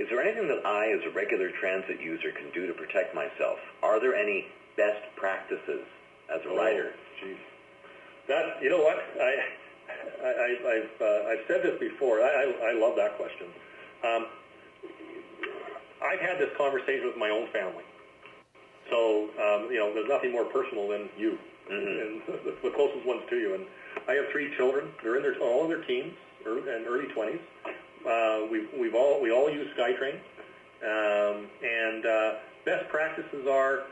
is there anything that I, as a regular transit user, can do to protect myself? Are there any best practices as a rider? Geez. That, you know what, I've said this before. I love that question. I've had this conversation with my own family. So, there's nothing more personal than you, and the closest ones to you. And I have 3 children. They're all in their teens and early 20s. We all use SkyTrain. And best practices are,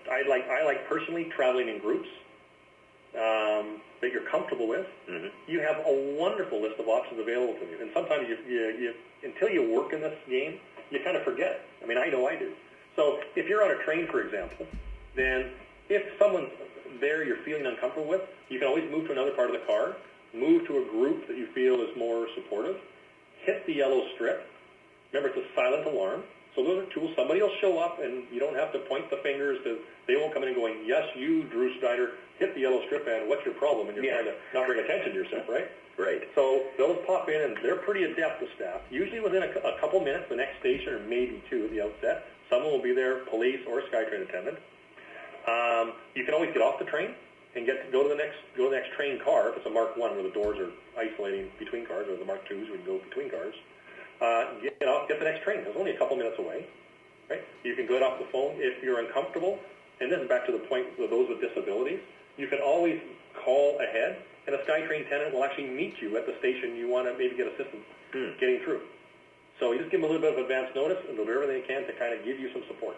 I like personally traveling in groups that you're comfortable with. You have a wonderful list of options available to you. And sometimes you until you work in this game, you kind of forget. I mean, I know I do. So if you're on a train, for example, then if someone's there you're feeling uncomfortable with, you can always move to another part of the car, move to a group that you feel is more supportive, hit the yellow strip. Remember, it's a silent alarm. So those are tools. Somebody will show up, and you don't have to point the fingers. They won't come in and going, yes, you, Drew Snyder, hit the yellow strip, and what's your problem? And you're trying to not bring attention to yourself, right? Right. So those pop in, and they're pretty adept, the staff. Usually within a couple minutes, the next station, or maybe 2 at the outset, someone will be there, police or a SkyTrain attendant. You can always get off the train and go to the next train car. If it's a Mark 1 where the doors are isolating between cars, or the Mark 2s where you go between cars. Get the next train. It's only a couple minutes away, right? You can get off the phone if you're uncomfortable. And this is back to the point of those with disabilities. You can always call ahead, and a SkyTrain attendant will actually meet you at the station you want to maybe get assistance getting through. So you just give them a little bit of advance notice, and they'll do everything they can to kind of give you some support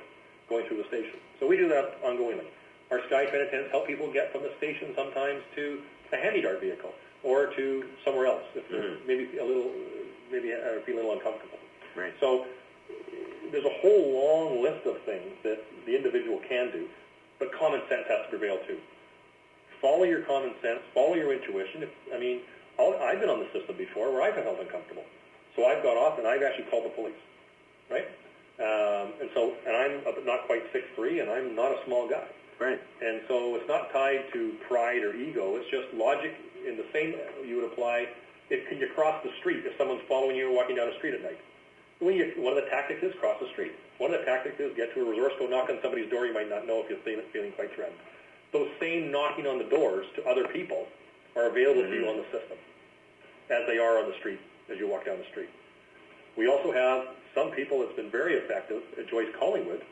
going through the station. So we do that ongoingly. Our SkyTrain attendants help people get from the station sometimes to a handy-dart vehicle or to somewhere else if they're maybe feel a little uncomfortable. Right. So there's a whole long list of things that the individual can do, but common sense has to prevail too. Follow your common sense, follow your intuition. I've been on the system before where I've felt uncomfortable. So I've got off and I've actually called the police, right? And I'm not quite 6'3", and I'm not a small guy. Right. And so it's not tied to pride or ego. It's just logic in the same you would apply. Can you cross the street if someone's following you or walking down the street at night? One of the tactics is cross the street. One of the tactics is get to a resource, go knock on somebody's door you might not know if you're feeling quite threatened. Those same knocking on the doors to other people are available to you on the system, as they are on the street as you walk down the street. We also have some people that's been very effective at Joyce Collingwood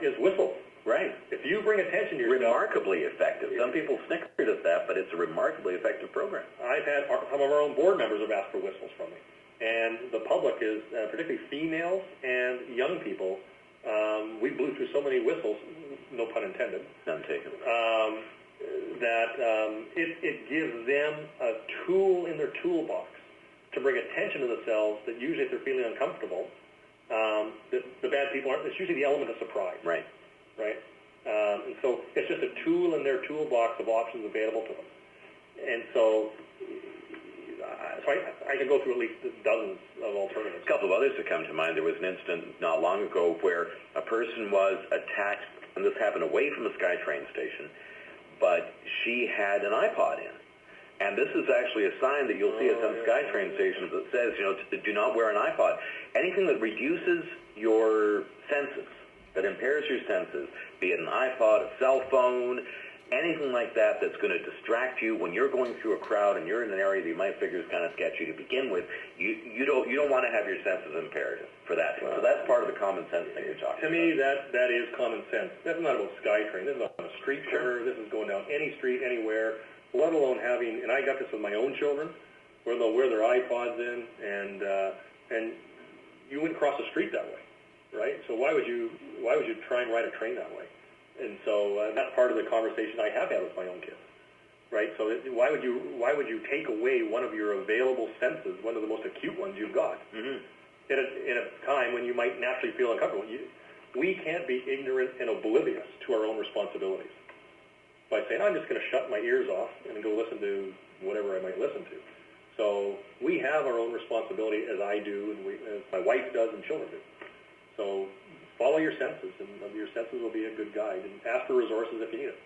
is whistles. Right. If you bring attention to yourself... Remarkably effective. Some people snickered at that, but it's a remarkably effective program. I've had some of our own board members have asked for whistles from me. And the public is, particularly females and young people, we blew through so many whistles, no pun intended. None taken. That it gives them a tool in their toolbox to bring attention to themselves that usually if they're feeling uncomfortable, the bad people aren't. It's usually the element of surprise. Right. Right? And so it's just a tool in their toolbox of options available to them. And so I can go through at least dozens of alternatives. A couple of others that come to mind. There was an incident not long ago where a person was attacked, and this happened away from the SkyTrain station, but she had an iPod in. And this is actually a sign that you'll see at some SkyTrain stations that says, do not wear an iPod. Anything that reduces your senses, that impairs your senses, be it an iPod, a cell phone, anything like that that's going to distract you when you're going through a crowd and you're in an area that you might figure is kind of sketchy to begin with, you don't want to have your senses impaired for that. So that's part of the common sense thing you're talking about. To me, that is common sense. That's not about SkyTrain. This is on a street corner. This is going down any street, anywhere, let alone having, and I got this with my own children, where they'll wear their iPods in, and you wouldn't cross the street that way, right? So why would you try and ride a train that way? And so that's part of the conversation I have had with my own kids, right? So why would you take away one of your available senses, one of the most acute ones you've got, in a time when you might naturally feel uncomfortable? We can't be ignorant and oblivious to our own responsibilities by saying, I'm just going to shut my ears off and go listen to whatever I might listen to. So we have our own responsibility, as I do, and as my wife does, and children do. So follow your senses, and your senses will be a good guide, and ask for resources if you need it.